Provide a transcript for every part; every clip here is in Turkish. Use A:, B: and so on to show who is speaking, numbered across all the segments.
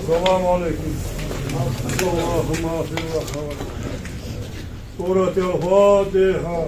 A: السلام عليكم. اللهم اغفر وارحم. سورة الفاتحة.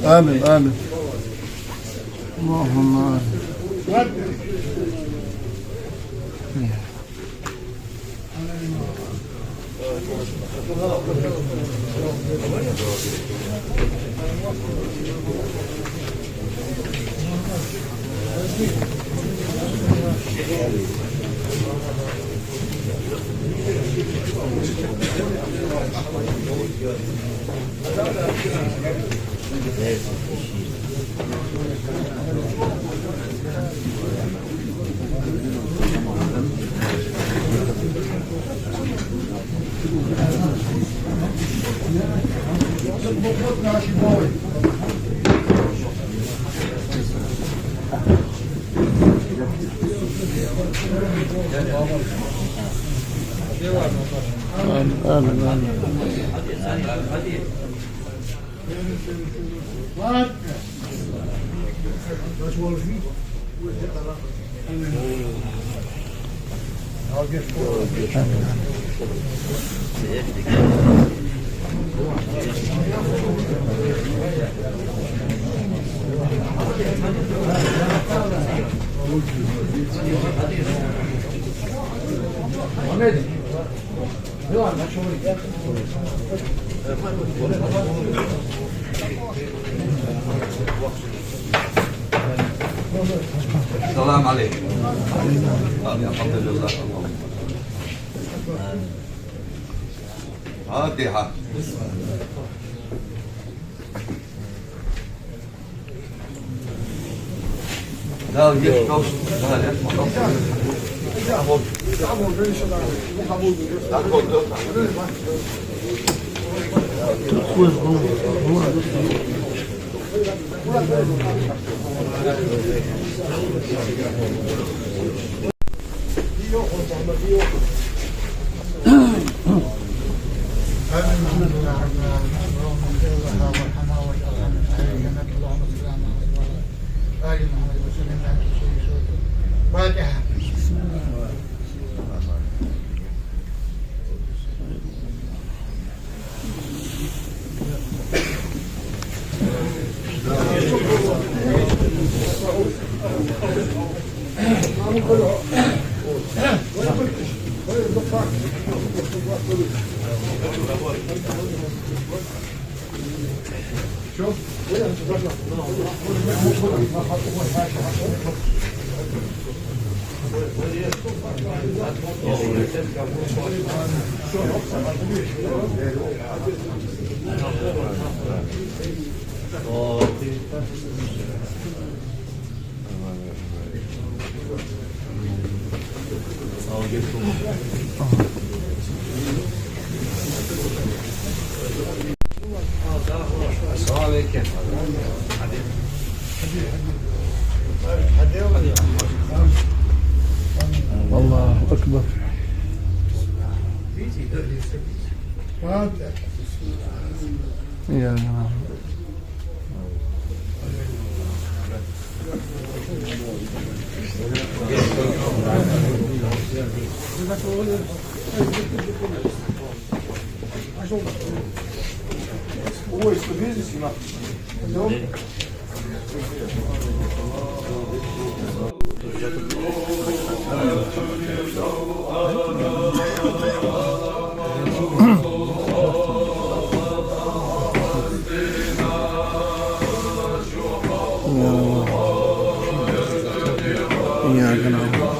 B: آمين آمين اللهم آمين آمين آمين
C: السلام عليكم. الحمد لله. فاتحة. لا يشكو. الله أكبر. يا جماعة
B: إياك نعبد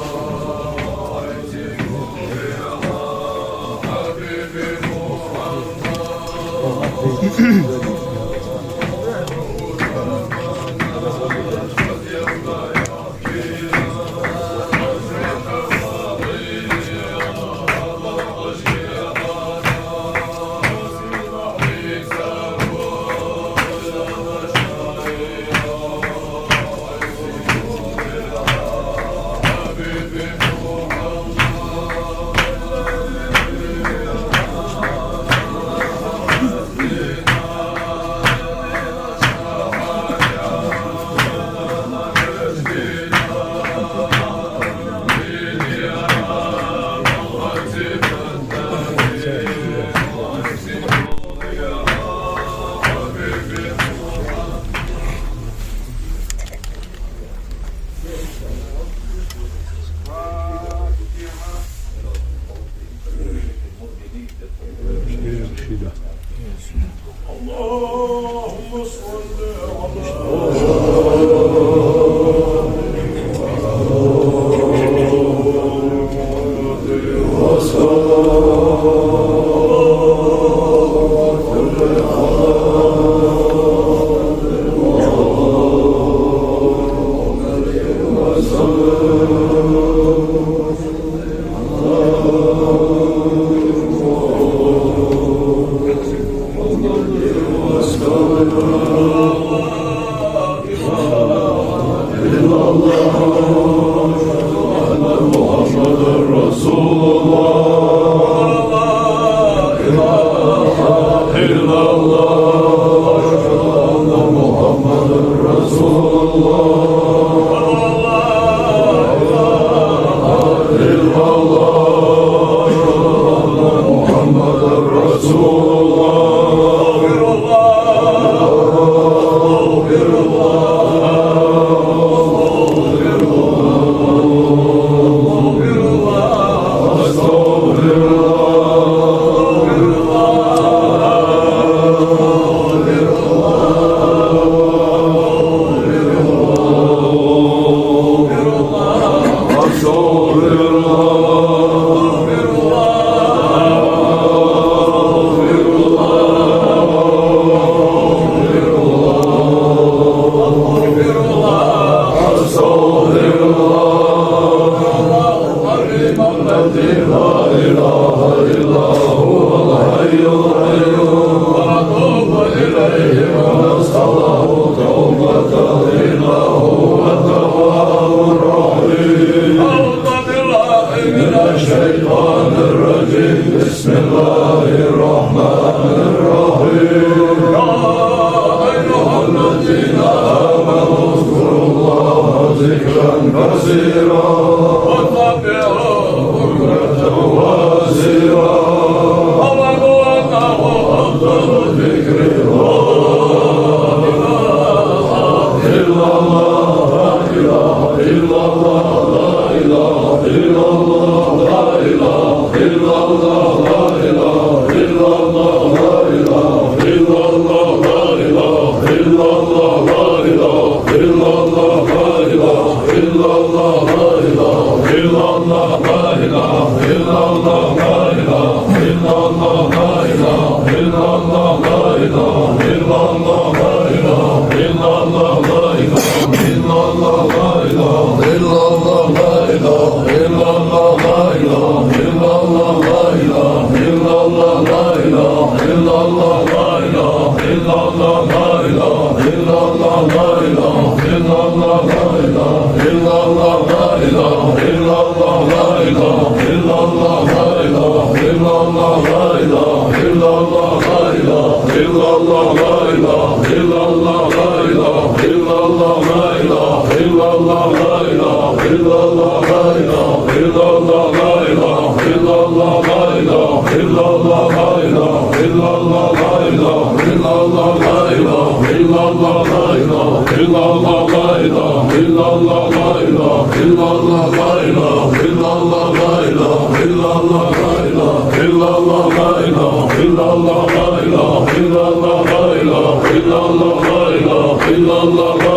A: اللهم صل Allah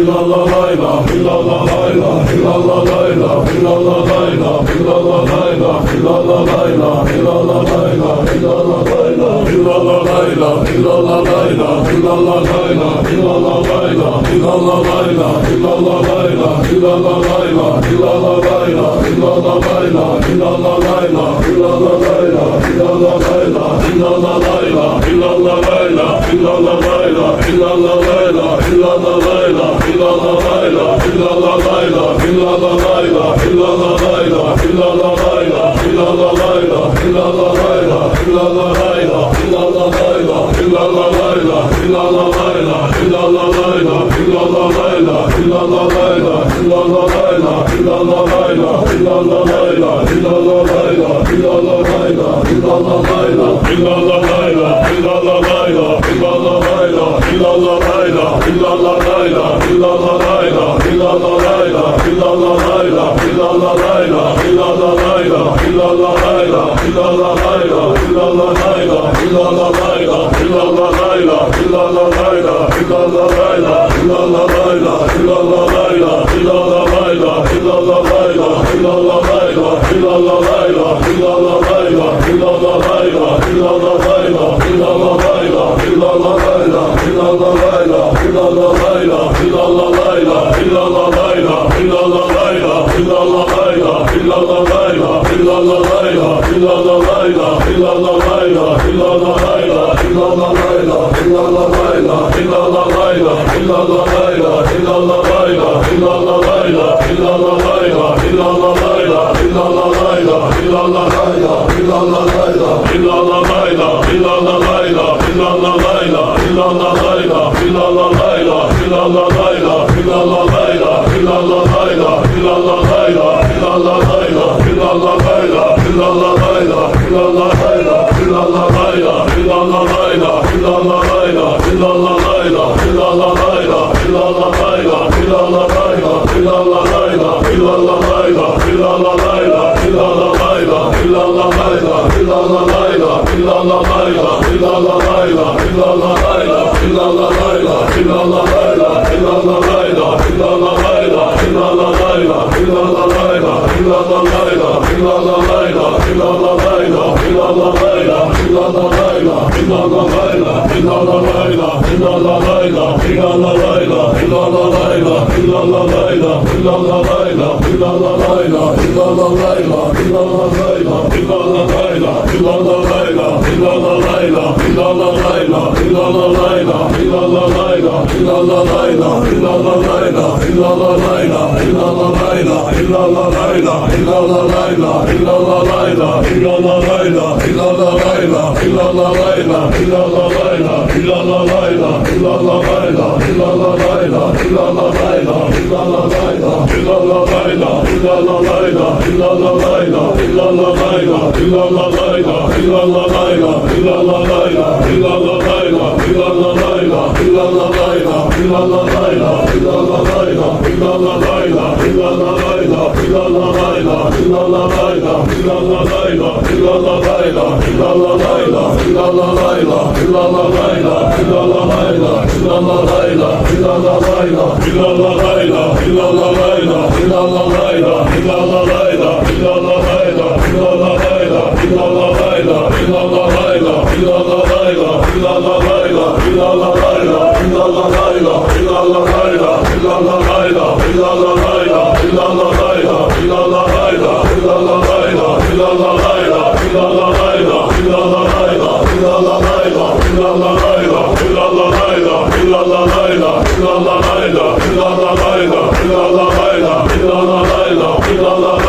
A: illallah illallah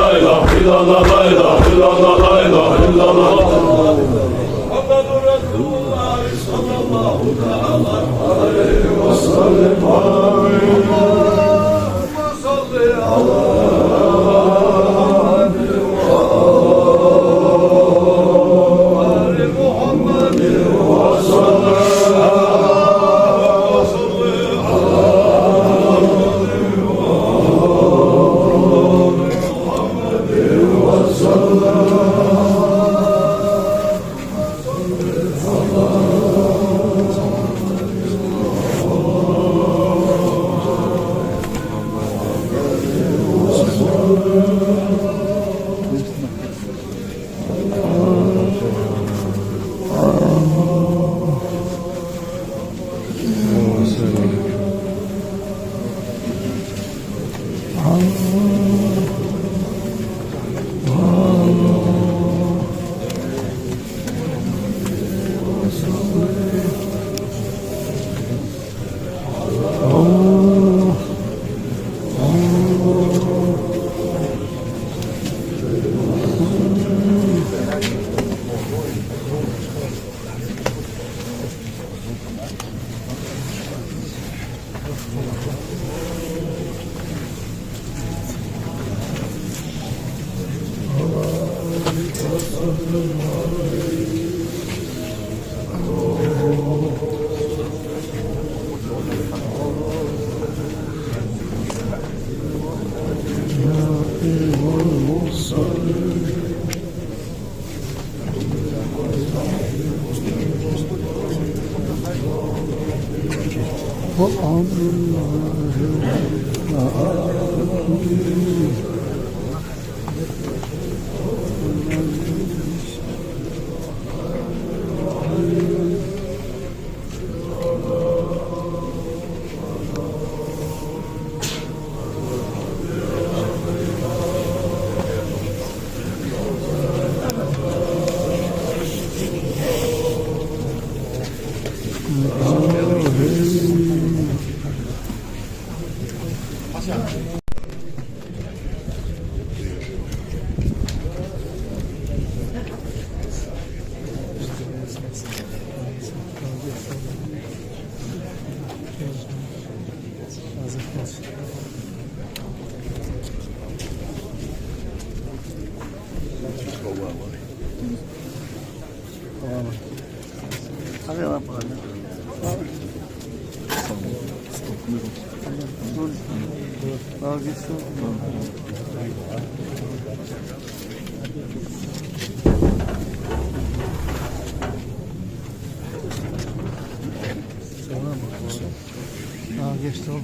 B: Geçti oldu.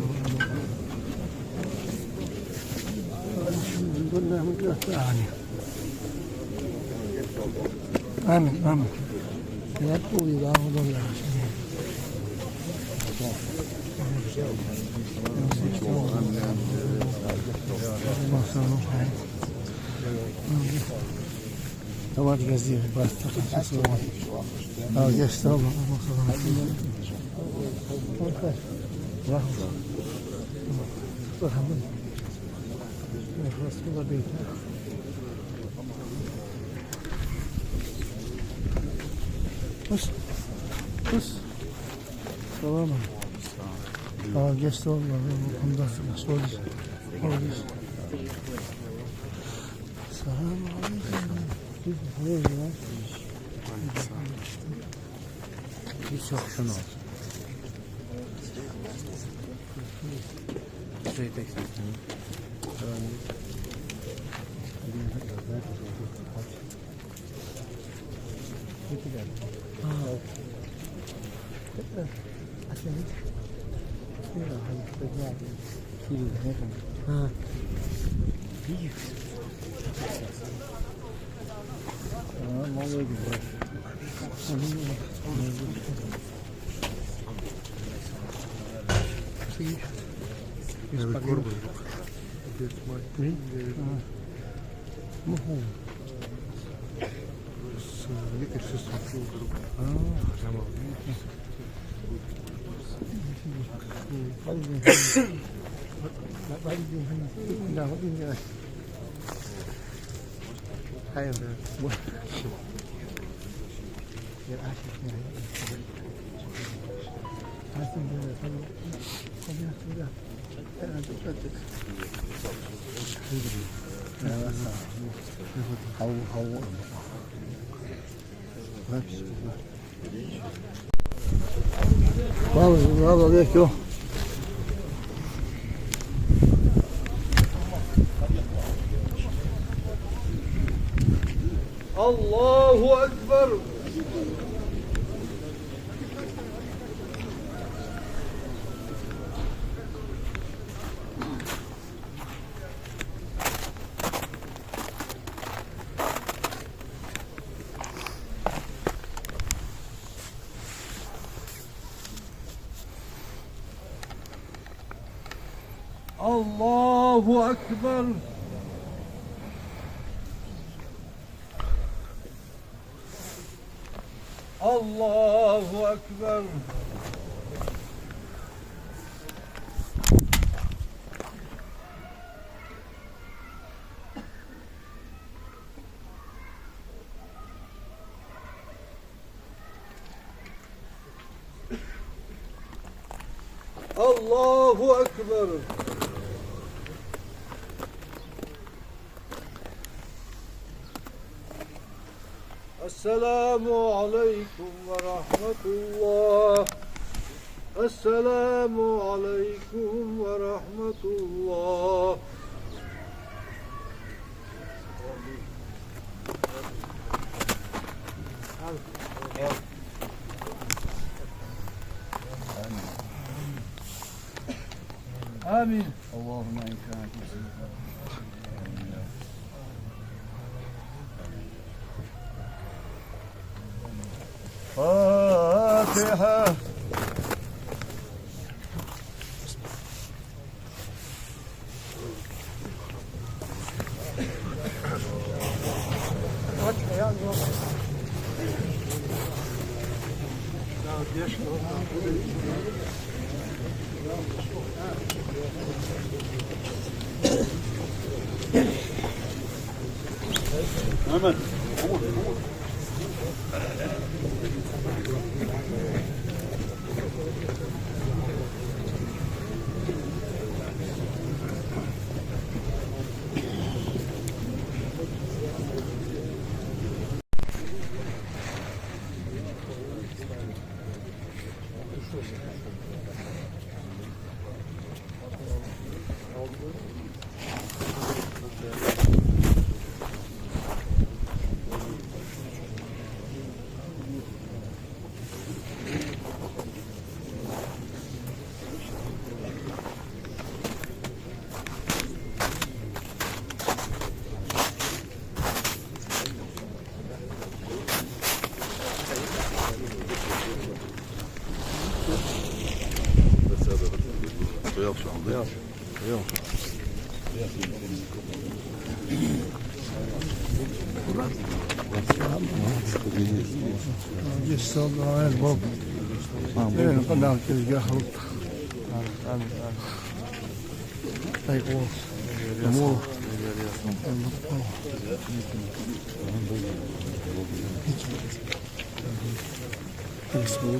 B: Amin, amin. Ya bu yılan olur ya. Tamam geziyor. Bak geçti oldu. Bakalım. Nasıl olabilir? Kız. Tamam mı? Aa geçti oldu. Bunda nasıl oldu? Selam aleyküm. Bir şakşın olsun. Şey teksin. Vamos ver aqui, ó.
C: Allahu Ekber. Allahu Ekber. Allahu Ekber. Allahu Ekber. Esselamu aleyküm ve rahmetullah. Esselamu aleyküm ve rahmetullah. Amin.
D: Allahümme imkan. Fatiha. Hemen.
B: جس الله الباب ايه قناة الجهل ايقوص امور اسمه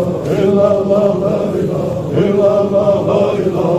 C: İllallah, la ilahe illallah, la ilahe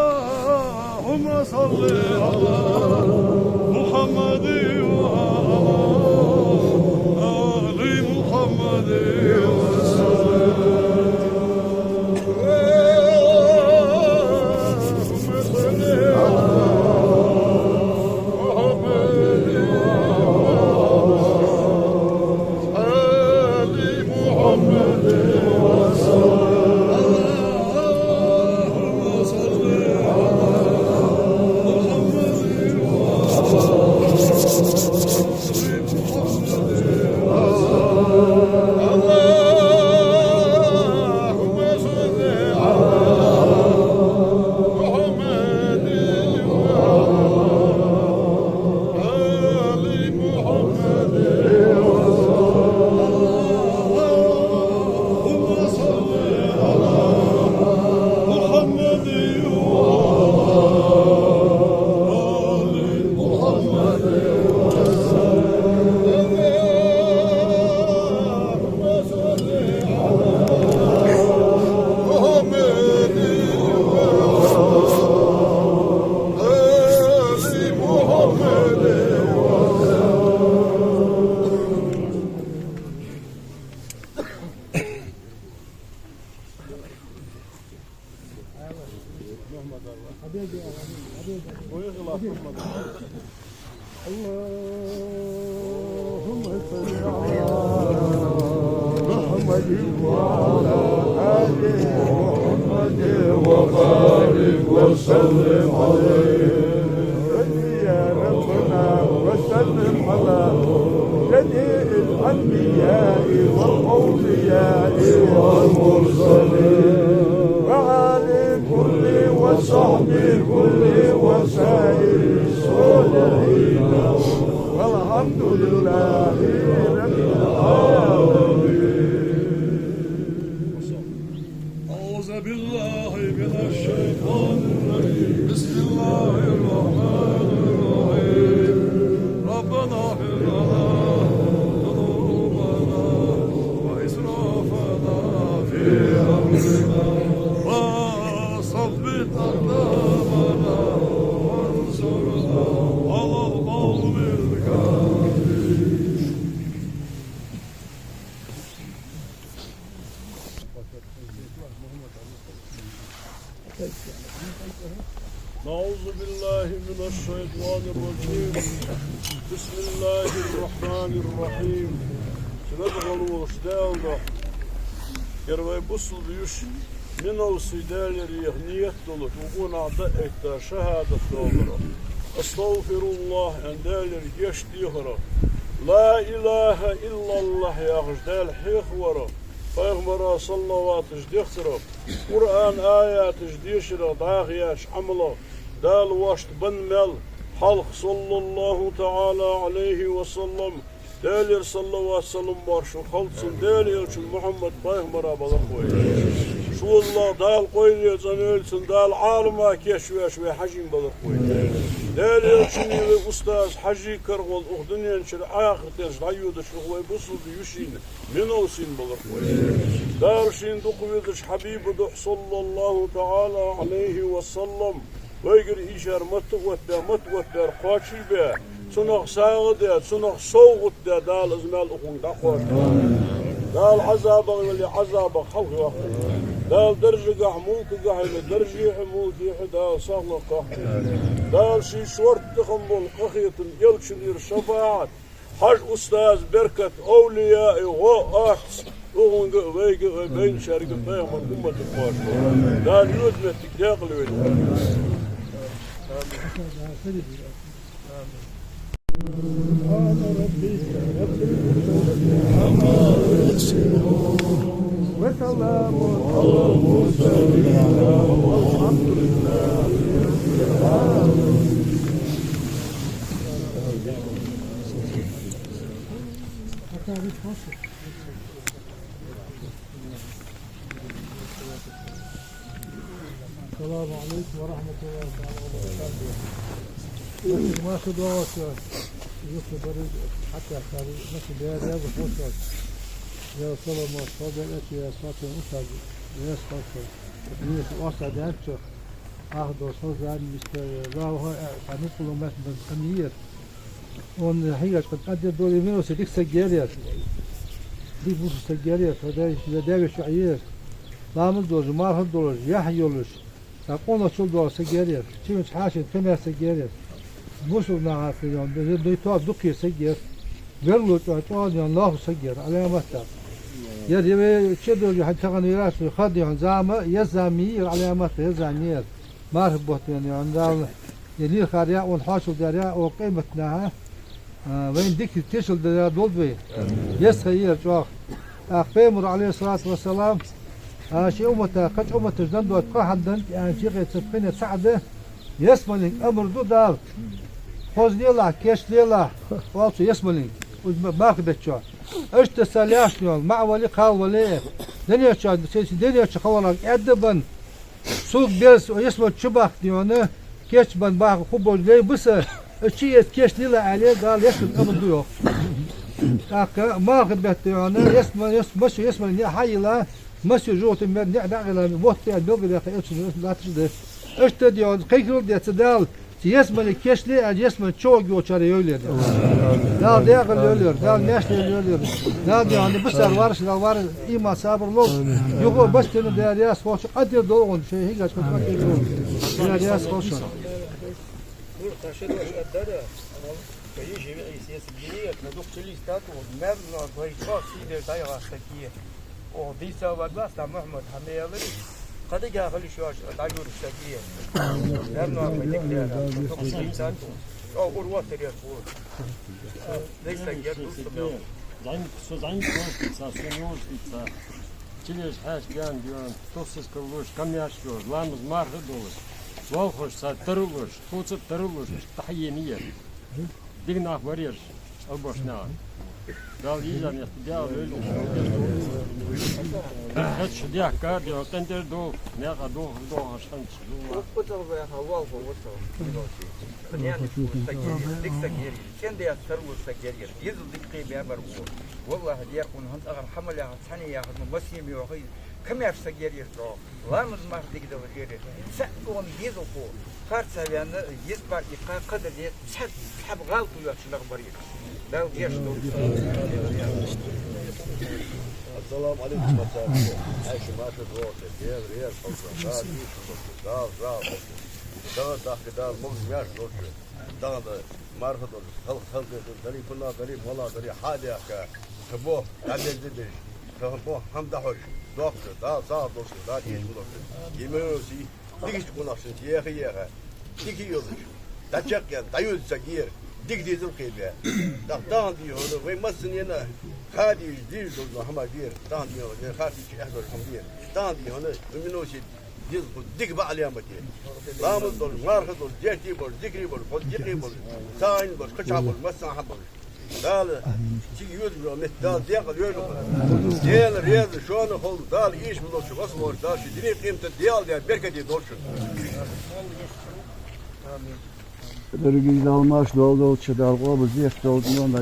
A: Allahümme salli ala Muhammedin ve Ali Muhammedin ve Allahümme salli ala Muhammedin ve Ali Muhammedin
C: وسلم عليه يا ربنا وسلم على جميع الأنبياء والأولياء والمرسلين وعلى كل وصحب كل وسائر الصالحين والحمد لله رب العالمين.
A: أعوذ بالله من الشيطان الرجيم. بسم الله الرحمن الرحيم. ربنا اغفر لنا ذنوبنا وإسرافنا في أمرنا وثبت أقدامنا وانصرنا على القوم الكافرين. الشيطان الرجيم بسم الله الرحمن الرحيم سنبغلو سدالda Kervay busuluyuş min olsidaleri niyet dolu uğunada ekta şehadet dolu Estağfirullah endeler geçtiğira La ilahe illallah yağıjdal hıhvara Peygamber sallallahu tecdihra Kur'an ayet tecdihra dağıyaş amla dal vaşt binmel halk sallallahu teala aleyhi ve sellem Değerli sallallahu aleyhi ve sellem var şu halksın değerli için Muhammed Peygamber'e balık koyuyor. Şu Allah dal koyuyor can ölsün dal alma keşveş ve hacim balık koyuyor. Değerli için ve ustaz hacı kargol uhdunyan çır ahirten şayudu şu ve busul yuşin min olsun balık koyuyor. Darşin dokuyuduş Habibu duh sallallahu teala aleyhi ve sellem Veygir işer mutvetler kaçibe Sunak sağıdı, sunak soğudu dal izmel ukunda koş. Dal azabı ve azabı halkı vakti. Dal dercigah mulkigah ile dercihi mulkihi dal sağlıkah. Dal şi şorttıkın bol kahiyetin yelçinir şefaat. Hac ustaz berkat evliya o ahs. Uğunga veygir beyn şergi peygamber ümmeti koş. Dal yudmettik dağıl öyle.
C: سبحان ربك رب العزة عما يصفون وسلام على المرسلين والحمد لله رب العالمين
B: السلام عليكم ورحمة الله وبركاته. ما خدوات يوسف بريد حتى كاري مثل يا بفوسات يا صلاة ما صادق يا صلاة المساج يا صلاة يا واسع دانشة أخذ صوت عن مستر راوها فنقول مثلا خمير ون هي قد قدر دولي منو سديك سجاريات دي بوس سجاريات هذا ده شعير لامل دول مار دول يحيولش تقول شو دول سجاريات شو مش حاشد كم سجاريات Musul nahafiyon, duytuğa dukiye segir, verlu tuğan Allah segir, alamatlar. Yer yeme çedir hatta kanırasu khadiyon zama yazamir alamatlar yazanir. Marhbot yani dal yeli khariya on haşul dariya o kıymetnaha ve indik teşil dariya doldu. Yes hayır çok. Peygamber aleyhissalatu vesselam شيء أمته قد أمته جند وتقاعدن يعني شيء يتسبقين سعده يسملين أمر دو دال خوز ليلا كيش ليلا والشو يسملين وما خدت شو إيش تسالياش نيول مع ولي قال ولي دنيا شو دنيا شو خوالك أدبن سوق بيرس ويسمل شباك ديونه كيش بن باخ خبول لي بس شيء كيش ليلا عليه قال يسمل أمر دو ما خدت ديونه يسمل حي لا ماشي جوت من نعدل وقت الدوغ يا اخي لا تشد ايش تديون قيكل دي تدال يسمى كيشلي يسمى تشوق يوچار يولر لا داخل يولر لا ناشل يولر لا يعني بس الوارش الوار ايما صابر لو يقول بس تنو دارياس خوش قدر دون شيء هيك كنت يقول دارياس خوش
D: تشد واش الدار يجي يسيس جديد ندوق تشلي ستاتو مبنى بيتوا سيدر دايره سكيه او ديسا وداس محمد حميالي قد جاء خلي شواش تعجور السكيه لانه بدك ده او قروات تريقول ليس يجوز
E: زين ساسينوس بيتزا تشيلش حاش كان ديون توسس كلوش كم ياشور لامز مار دولش والخش ساترولش توص ترولش تحيينيه دينا اخباريش البوشنا قال يجان يستدعي ليل هاتش ديا كارديو تندر دو ناقا دو هاشانش
D: وطل بها هوا وطل يعني ديك سكير كان دي ترول سكير يزل دقي بامر والله دي يكون هند اغر حمل يا ثاني يا مسيم يوخي كم يعرف سكير يرو لا مزمار ديك دو غير سكون يزل فو خارج يعني يسبع قدر يسحب غلط ويشلغ بريد لا يشلغ
A: السلام عليكم عايش ما تروح ريال خلص راضي Daha da muzmer dolcu. Daha da marfa dolcu. Halk dari kunna dari valla dari hadi ka. Bu adeddir. Bu ham da hoş. Doktor daha sağ dolcu. Daha iyi dolcu. Yemeği dikiş kunaşın yeğe. Diki yolcu. Daçakken dayıyorsa giyer. Dik dizim kıybe. Daha diyor ve masın yana. Hadi değil dolcu ama diyor. Daha diyor ne hadi ki ehdur ham diyor. Daha diyor ne emin olsun. Dik bak aliyamati. Lamız dolu, marka dolu, cehdi bol, zikri bol, kodjiki bol, sain bol, kaça bol, massan habol. Dal, çiğ yürüyor, dal diye kalıyor. Diğer riyazı şu an oldu, dal iş mi dolçu, nasıl olur, dal şu dini kıymetli diyal diye berketi dolçu.
C: Dergiz almaş dolçu dal o bu ziyef doldu onda.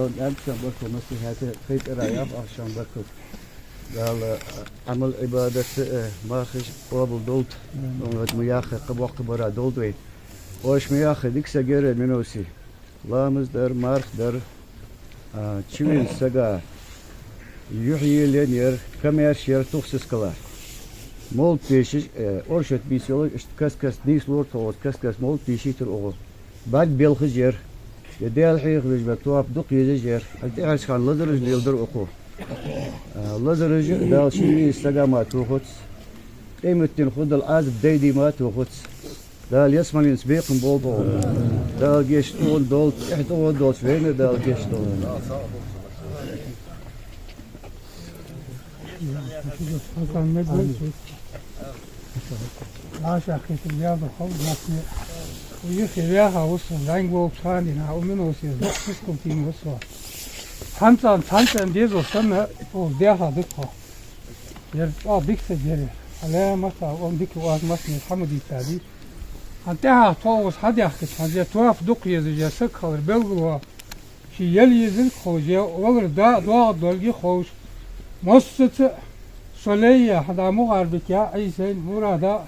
C: Akşam bakın nasıl hadi kayıt arayıp akşam bakın. Dal amal ibadeti markış qabul dolt. Onat miyakhe qabaq qabara doldway. Oş miyakhe dikse gere minosi. Lamız der mark der çivin saga yuhyi lenyer kamer yer tuxsis kala. Mol peşiş orşet bisolo kas nislor toğut kas mol peşitir oğul. Bad belxiz yer. Yedel xiq ve tuap duq yejer. Alti alşan ladırız lildir oku. لازرج دال شيء استجامة توخت قيمة خد العاد بديدي ما توخت دال يسمع ينسبيق بولبو دال جيش طول دول احتوى دول فين دال جيش طول
B: Hasan ne diyorsun? Aşağı kesin ya da hal nasıl? Uyuyor ya havuzun renk olup sandina o minosiyor. Siz kontinüs var. Tantan diye olsan o diye hadık o. Yer o dikse geri. Ala masa on dik o masne hamdi tadi. Anta toğuz hadi akış. Hadi tuhaf duk yazıcısı kalır. Belgulu. Ki yel yazın koca olur da doğa dolgi koş. Masıtı Soleyye hada muğarbik ya aysen burada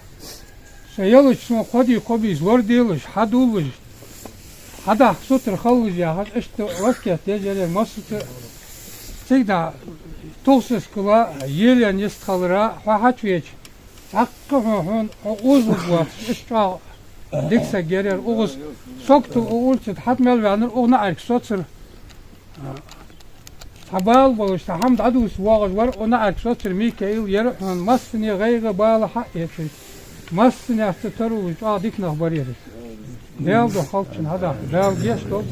B: şeyalış sonu kodi kobiz var değiliş haduluş hada sotur xalış ya had işte vasket dejeler masıtı çekda toksuz kula yelen jest kalıra haç veç hakkı hon uzun var işte dikse gerer oğuz soktu oğulçut hatmel vanır ona ark sotur Habal boluşta hamd adus wağız var ona arkadaşlar Mikail yer masni gayga bağlı hak etsin. Masni astaruş adik nahbar yer. Değerli halkın hada değerli yaş dol.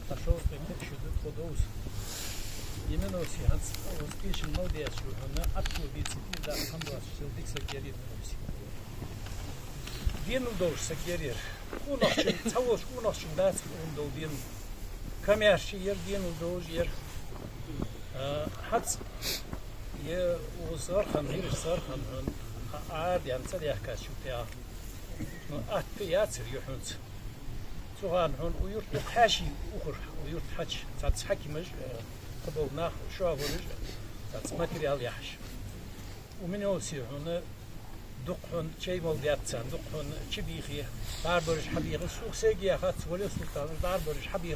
F: Пошел прикрепщу до подоус. Именно все успешен молодец, что на отклубиться и да хамбас, что дик сакерит новси. Дину долж сакерир. Унахчын, цалош унахчын дац он дол дин. Камяши ер дину долж ер. Хац е узархан хир сархан аад янцар яхкаш шутя. Ну ат яцер юхунц. Soğan hon uyurt haşi ukur uyurt haç tats hakimaj kabulna şu avuluj tats materyal yaş. Umin olsi hon duqhun şey mol yapsan duqhun çibihi darbarış habihi suqsegi yahat wala sultan darbarış habihi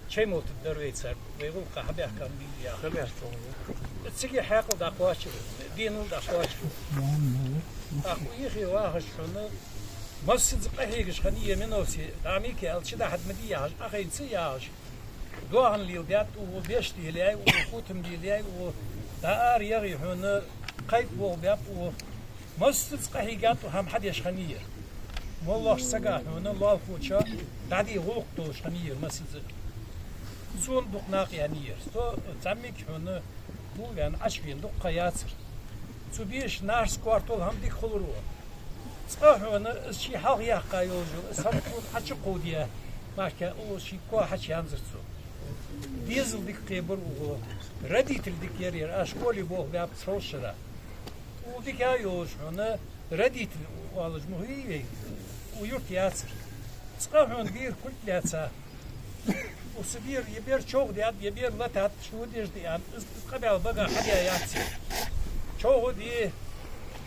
F: şey mol tderwetser ve yul qahabi ahkam bi ya khabar tsigi haqq da qawash dinu da qawash akhu yihi wahash hon مسجد قهيج خنية منو سي داميك الشدة حد مدية أخي نسياج دوهن ليوديات وبيشتي لي وخوتم لي ودار يغي هنا قيد وبياب ومسجد قهيجات وهم حد يشخنية والله سجى هنا الله خوتشا دادي غلقتوش خنية مسجد سون دقناق يعني تو تعميك هنا هو يعني عشرين دقة ياسر تو بيش نارس كوارتول هم ديك خلروه صاحبنا شي حق يحقا يوجو سبقون حتى قوديا ماشي او شي كو حتى ينزرتو ديزل ديك قبر و رديت ديك يرير اشكولي بو باب صوشرا وديك يوج هنا رديت والج مهيي ويرت ياسر صاحبنا دير كل ياسا وسبير يبير شوق ديات يبير لتات شو ديش دي قبل بقى حدا ياسر شوق دي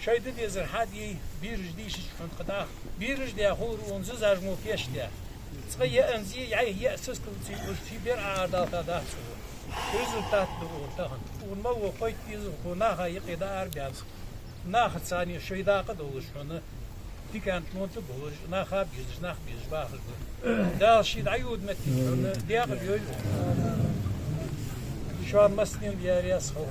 F: شاید دیزر حدی بیرج دیش کند قطع بیرج دیا خور اونز زرمو پیش دیا تقی انزی یه اساس کلتی وشتی بیر عادات داد شو رزultat دوتان اون ما وقتی دیز خونه یقیدار بیاز نه ثانی شویدا قدولش کنه دیکن منت بولش نه خاب بیزش نه بیزش باخر دا شید عیود متی دیاق بیوی şu an mesleğin bir yere yazıyor.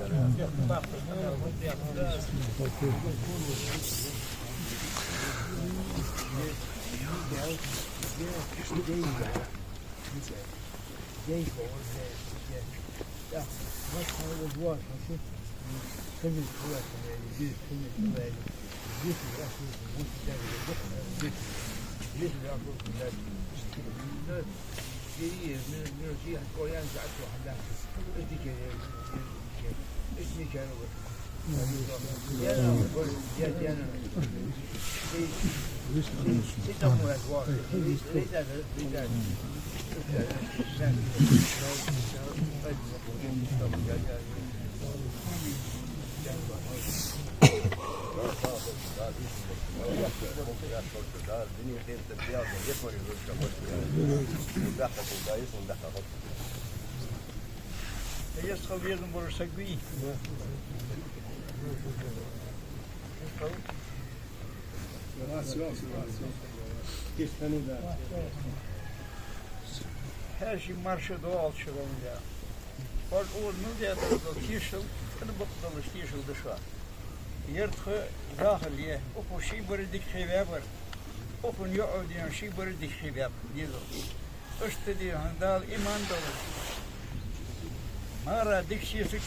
F: Eerst proberen voor een circuit. Her şey marşı doğal çıkınca. Var o ne diye de kişil, ne baktılar kişil dışa. Yerthe dahiliye, o şey böyle dikhibe var. O kun yu'udiyan şey böyle dikhibe diyor. İşte diyor dal iman dolu. Mara dikşi fikir,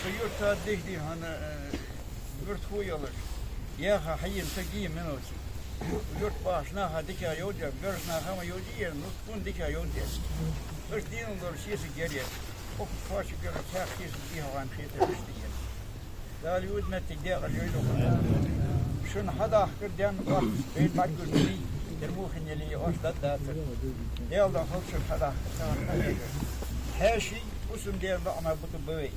F: kıyırta dikdi hani yurt olur. Ya hayır teki menosi. Yurt başına hadika yolca, görüşna ama yolcu yer, nutkun dika yolca. İşte diyor olur şeysi geriye. O kufaşı göre çak şeysi dihavan şeyde işte yer. Dal yudna tidiya galiyo. Şun hada kırdan bak, ben bakır biri, dermuhin yeli hoşlat dağıtır. Yalda hoşçuk hada. Her şey usun diye ama bu böyle.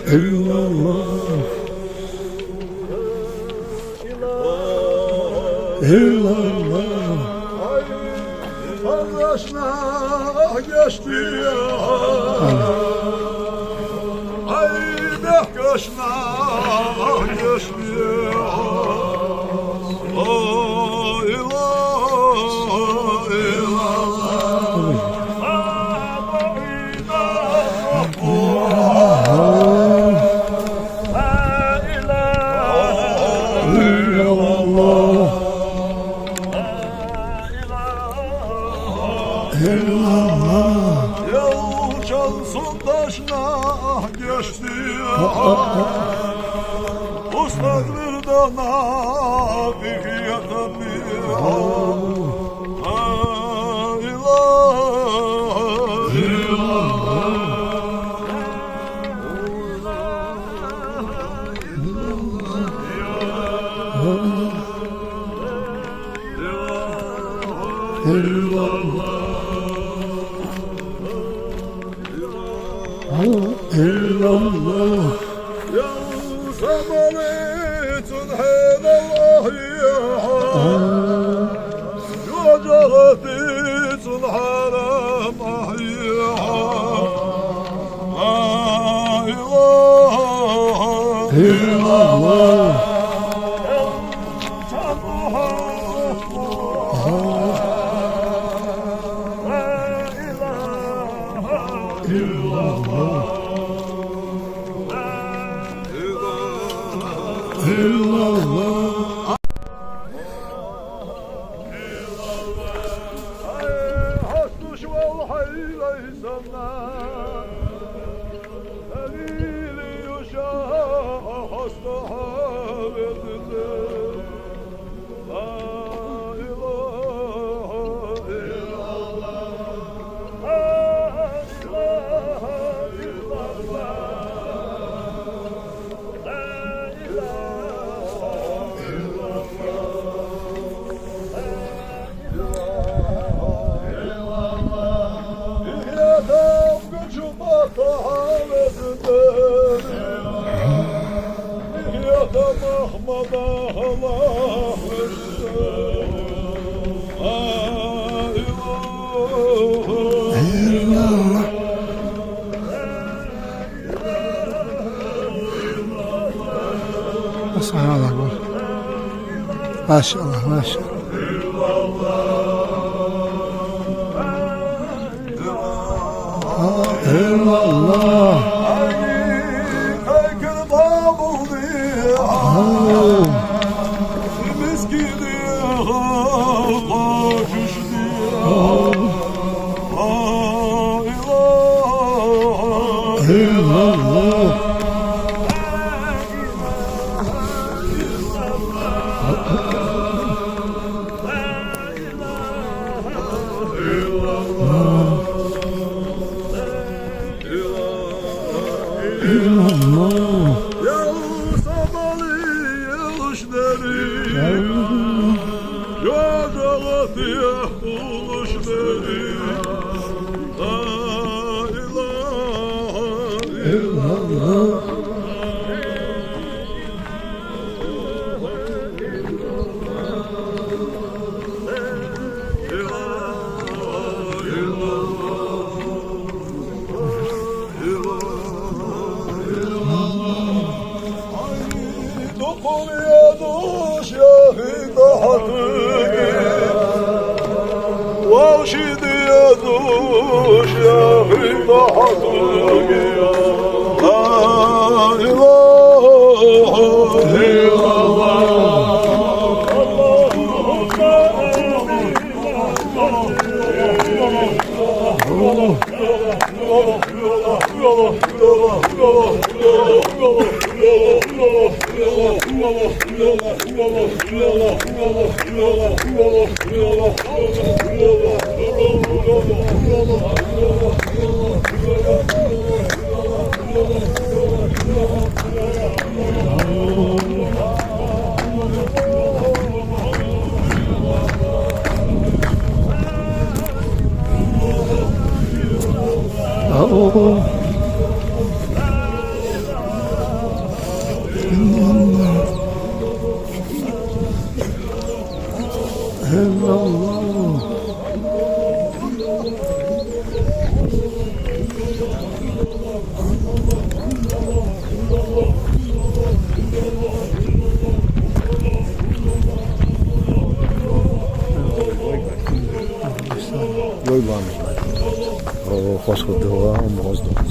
B: illallah, illallah.
A: Ay kardeşler geçti ya. Ay bekkaşlar geçti ya. Oh ilah ilallah. Yol çalsın taşına geçti Ustadırdan bir yatanı
B: illallah.
A: Ya zamanetin helallah ya Yucahatin haram ahya ilah
B: illallah. illallah.
A: Hasduş vallahi leysana Elili yuşa hasta havedinde La ilahe illallah La ilahe illallah La ilahe İhya'dan gücüm atahavezinden İhya'dan Ahmet'a Allah versin
B: illallah. Maşallah var. Maşallah, maşallah. İllallah.
A: Tekir bağlı Miskini baş
B: İllallah. İllallah.
A: Ya sabali yılışları Ya cağatiye buluşları La ilahe
B: İllallah.
A: Dokunuya duş yahida hatıge Vahşidiye duş yahida hatıge La ilahe illallah
G: خوش خود هوا هم باز داد.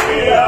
A: يا